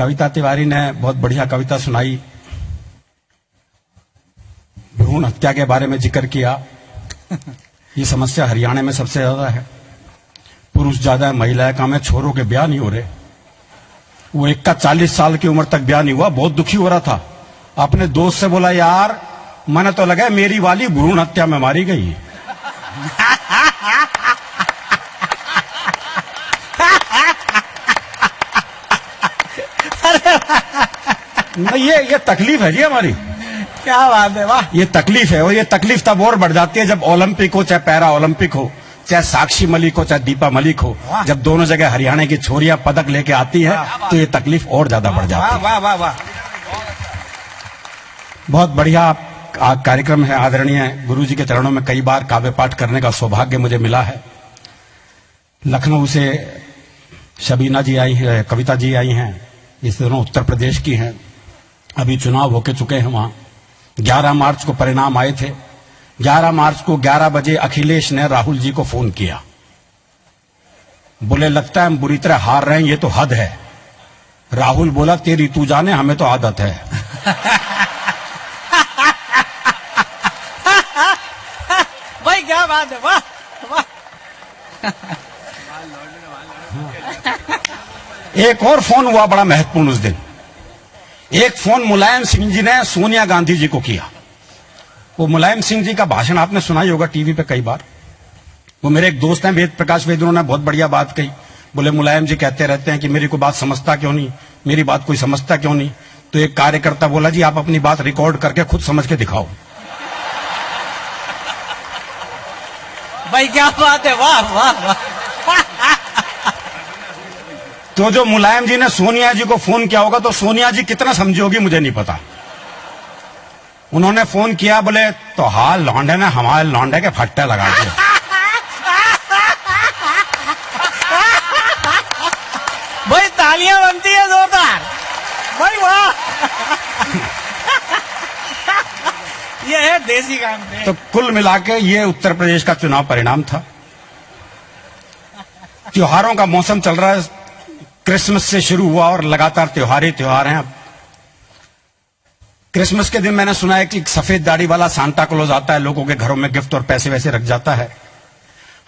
कविता तिवारी ने बहुत बढ़िया कविता सुनाई, भ्रूण हत्या के बारे में जिक्र किया। ये समस्या हरियाणा में सबसे ज्यादा है, पुरुष ज्यादा है, महिलाएं कम है, छोरों के ब्याह नहीं हो रहे। वो एक का 40 साल की उम्र तक ब्याह नहीं हुआ, बहुत दुखी हो रहा था। अपने दोस्त से बोला, यार मैंने तो लगा मेरी वाली भ्रूण हत्या में मारी गई। ये तकलीफ है जी हमारी। क्या बात है, वाह। ये तकलीफ है, और ये तकलीफ तब और बढ़ जाती है जब ओलंपिक हो, चाहे पैरा ओलंपिक हो, चाहे साक्षी मलिक हो, चाहे दीपा मलिक हो, जब दोनों जगह हरियाणा की छोरियां पदक लेके आती है तो ये तकलीफ और ज्यादा बढ़ जाती है। वाह वाह वाह। बहुत बढ़िया कार्यक्रम है। आदरणीय गुरुजी के चरणों में कई बार काव्य पाठ करने का सौभाग्य मुझे मिला है। लखनऊ से शबीना जी आई है, कविता जी आई हैं, ये दोनों उत्तर प्रदेश की हैं। अभी चुनाव होके चुके हैं वहां। 11 मार्च को परिणाम आए थे। 11 मार्च को 11 बजे अखिलेश ने राहुल जी को फोन किया, बोले लगता है हम बुरी तरह हार रहे हैं, ये तो हद है। राहुल बोला तेरी तू जाने, हमें तो आदत है। भाई क्या बात है, वाह वाह। एक और फोन हुआ बड़ा महत्वपूर्ण उस दिन। एक फोन मुलायम सिंह जी ने सोनिया गांधी जी को किया। वो मुलायम सिंह जी का भाषण आपने सुना ही होगा टीवी पे कई बार। वो मेरे एक दोस्त हैं वेद प्रकाश वेद, उन्होंने बहुत बढ़िया बात कही। बोले मुलायम जी कहते रहते हैं कि मेरी कोई बात समझता क्यों नहीं, मेरी बात कोई समझता क्यों नहीं। तो एक कार्यकर्ता बोला, जी आप अपनी बात रिकॉर्ड करके खुद समझ के दिखाओ। भाई क्या बात है, वाह वाह वाह। तो जो मुलायम जी ने सोनिया जी को फोन किया होगा, तो सोनिया जी कितना समझी होगी मुझे नहीं पता। उन्होंने फोन किया, बोले तो हाल लौंडे ने हमारे लौंडे के फट्टे लगा दिए। भाई तालियां बनती है जोरदार, भाई वाह। ये है देसी काम। तो कुल मिला के ये उत्तर प्रदेश का चुनाव परिणाम था। त्योहारों का मौसम चल रहा है, क्रिसमस से शुरू हुआ और लगातार त्योहार ही त्योहार हैं। अब क्रिसमस के दिन मैंने सुना है कि सफेद दाढ़ी वाला सांता क्लॉज आता है, लोगों के घरों में गिफ्ट और पैसे वैसे रख जाता है।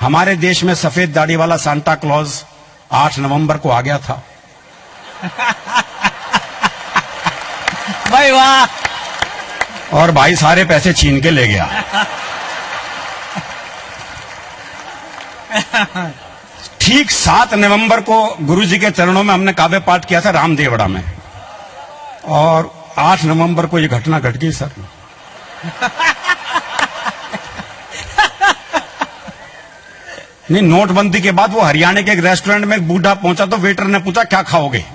हमारे देश में सफेद दाढ़ी वाला सांता क्लॉज 8 नवंबर को आ गया था। भाई वाह। और भाई सारे पैसे छीन के ले गया। ठीक 7 नवंबर को गुरुजी के चरणों में हमने काव्य पाठ किया था रामदेवड़ा में, और 8 नवंबर को ये घटना घट गई सर। नहीं, नोटबंदी के बाद वो हरियाणा के एक रेस्टोरेंट में एक बूढ़ा पहुंचा तो वेटर ने पूछा क्या खाओगे,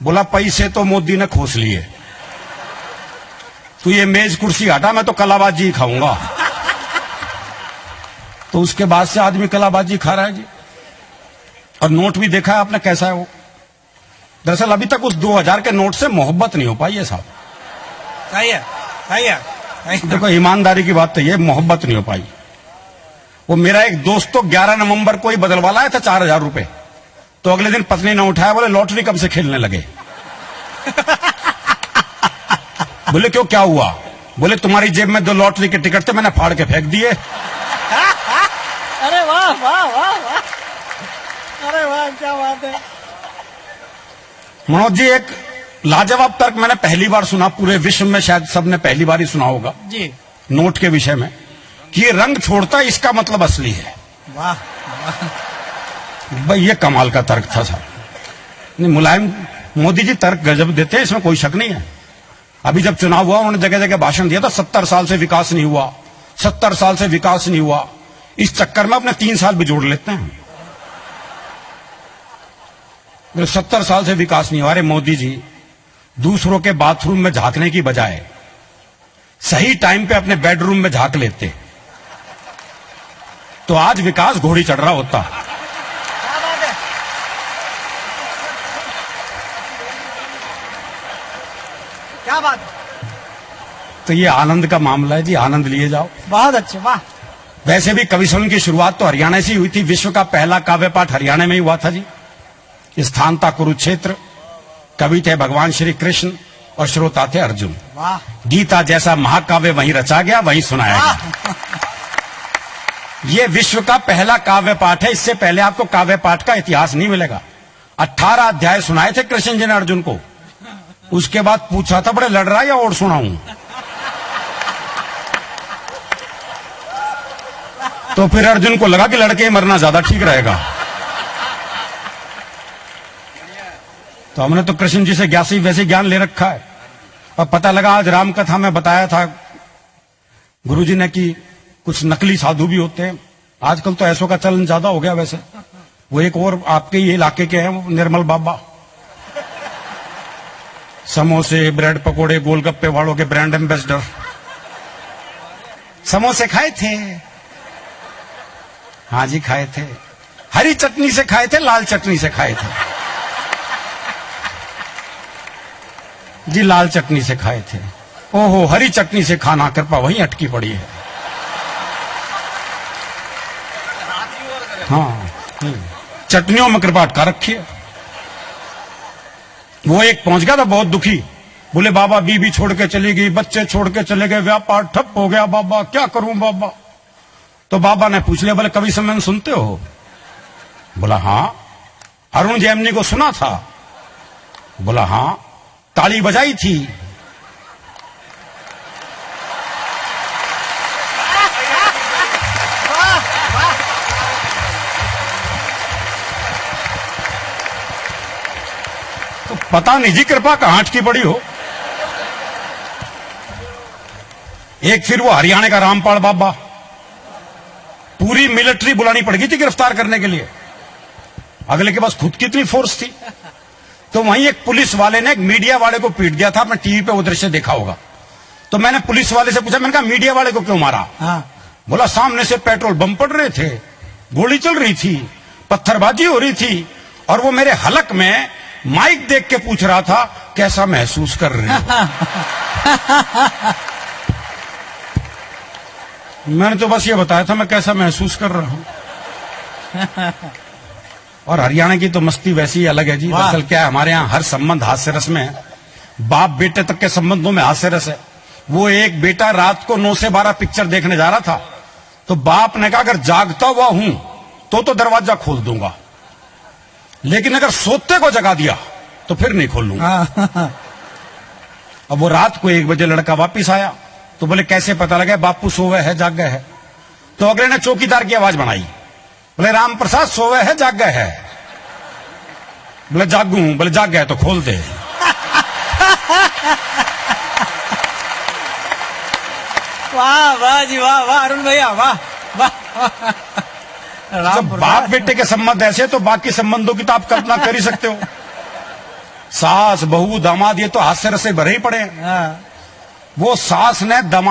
बोला पैसे तो मोदी ने खोस लिए, तू ये मेज कुर्सी हटा, मैं तो कलाबाजी खाऊंगा। तो उसके बाद से आदमी कलाबाजी खा रहा है जी। और नोट भी देखा है आपने कैसा है वो। दरअसल अभी तक उस 2000 के नोट से मोहब्बत नहीं हो पाई है साहब। सही है, सही है। देखो ईमानदारी की बात तो ये, मोहब्बत नहीं हो पाई। वो मेरा एक दोस्त तो 11 नवंबर को ही बदलवा लाया था 4000 रुपए, तो अगले दिन पत्नी ने उठाया, बोले लॉटरी कब से खेलने लगे। बोले क्यों, क्या हुआ, बोले तुम्हारी जेब में 2 लॉटरी के टिकट थे, मैंने फाड़ के फेंक दिए। अरे वाह वाह वाह वाह, अरे वाह क्या बात है। मनोज जी, एक लाजवाब तर्क मैंने पहली बार सुना, पूरे विश्व में शायद सबने पहली बार ही सुना होगा जी, नोट के विषय में, कि ये रंग छोड़ता है, इसका मतलब असली है। वाह भाई ये कमाल का तर्क था सर। नहीं, मुलायम मोदी जी तर्क गजब देते हैं, इसमें कोई शक नहीं है। अभी जब चुनाव हुआ उन्होंने जगह जगह भाषण दिया था, 70 साल से विकास नहीं हुआ, 70 साल से विकास नहीं हुआ। इस चक्कर में अपने 3 साल भी जोड़ लेते हैं। 70 साल से विकास नहीं हुआ। अरे मोदी जी, दूसरों के बाथरूम में झांकने की बजाय सही टाइम पे अपने बेडरूम में झांक लेते तो आज विकास घोड़ी चढ़ रहा होता। क्या बात। तो ये आनंद का मामला है जी, आनंद लिए जाओ। बहुत अच्छे, वाह। वैसे भी कवि सम्मेलन की शुरुआत तो हरियाणा से ही हुई थी। विश्व का पहला काव्य पाठ हरियाणा में ही हुआ था जी। स्थान था कुरुक्षेत्र, कवि थे भगवान श्री कृष्ण और श्रोता थे अर्जुन। वाह गीता जैसा महाकाव्य वहीं रचा गया, वहीं सुनाया गया। ये विश्व का पहला काव्य पाठ है। इससे पहले आपको काव्य पाठ का इतिहास नहीं मिलेगा। 18 अध्याय सुनाए थे कृष्ण जी ने अर्जुन को। उसके बाद पूछा था बड़े लड़ रहा है या और सुनाऊं? तो फिर अर्जुन को लगा कि लड़के ही मरना ज्यादा ठीक रहेगा। तो हमने तो कृष्ण जी से ज्ञासी वैसे ज्ञान ले रखा है। और पता लगा आज राम कथा में बताया था गुरुजी ने कि कुछ नकली साधु भी होते हैं। आजकल तो ऐसों का चलन ज्यादा हो गया। वैसे वो एक और आपके ही इलाके के हैं, निर्मल बाबा, समोसे ब्रेड पकोड़े गोलगप्पे वालों के ब्रांड एम्बेसडर। समोसे खाए थे? हाँ जी खाए थे। हरी चटनी से खाए थे, लाल चटनी से खाए थे? जी लाल चटनी से खाए थे। ओहो, हरी चटनी से खाना कृपा वहीं अटकी पड़ी है। हाँ चटनियों में कृपा अटका रखी है। वो एक पहुंच गया था बहुत दुखी। बोले बाबा बीबी छोड़ के चली गई, बच्चे छोड़ के चले गए, व्यापार ठप हो गया बाबा, क्या करूं बाबा? तो बाबा ने पूछ लिया, बोले कवि सम्मेलन सुनते हो? बोला हाँ। अरुण जैमिनी को सुना था? बोला हाँ। ताली बजाई थी? तो पता नहीं जी कृपा कहां अटकी पड़ी हो। एक फिर वो हरियाणा का रामपाल बाबा, पूरी मिलिट्री बुलानी पड़ गई थी गिरफ्तार करने के लिए। अगले के पास खुद की इतनी फोर्स थी। तो वहीं एक पुलिस वाले ने एक मीडिया वाले को पीट दिया था। आपने टीवी पे वो दृश्य देखा होगा। तो मैंने पुलिस वाले से पूछा, मैंने कहा मीडिया वाले को क्यों मारा? हाँ बोला सामने से पेट्रोल बम पड़ रहे थे, गोली चल रही थी, पत्थरबाजी हो रही थी, और वो मेरे हलक में माइक देख के पूछ रहा था कैसा महसूस कर रहे हो। मैंने तो बस ये बताया था मैं कैसा महसूस कर रहा हूं। और हरियाणा की तो मस्ती वैसी ही अलग है जी। दरअसल क्या है, हमारे यहाँ हर संबंध हास्य रस में है। बाप बेटे तक के संबंधों में हास्य रस है। वो एक बेटा रात को 9 से 12 पिक्चर देखने जा रहा था। तो बाप ने कहा अगर जागता हुआ हूं तो दरवाजा खोल दूंगा, लेकिन अगर सोते को जगा दिया तो फिर नहीं खोलूंगा। अब वो रात को 1 बजे लड़का वापिस आया। तो बोले कैसे पता लगा बापू सोवे है जाग गए है? तो अगले ने चौकीदार की आवाज बनाई। बोले राम प्रसाद सोवे है जाग गए है? बोले जागू। बोले जाग गए तो खोल दे। वाह वाह जी वाह वाह अरुण भैया वाह वाह। जब बाप बेटे के संबंध ऐसे तो बाकी संबंधों की तो आप कल्पना कर ही सकते हो। सास बहू दामाद ये तो हास्य रस से भरे ही पड़े हैं। हाँ। वो सास ने दामाद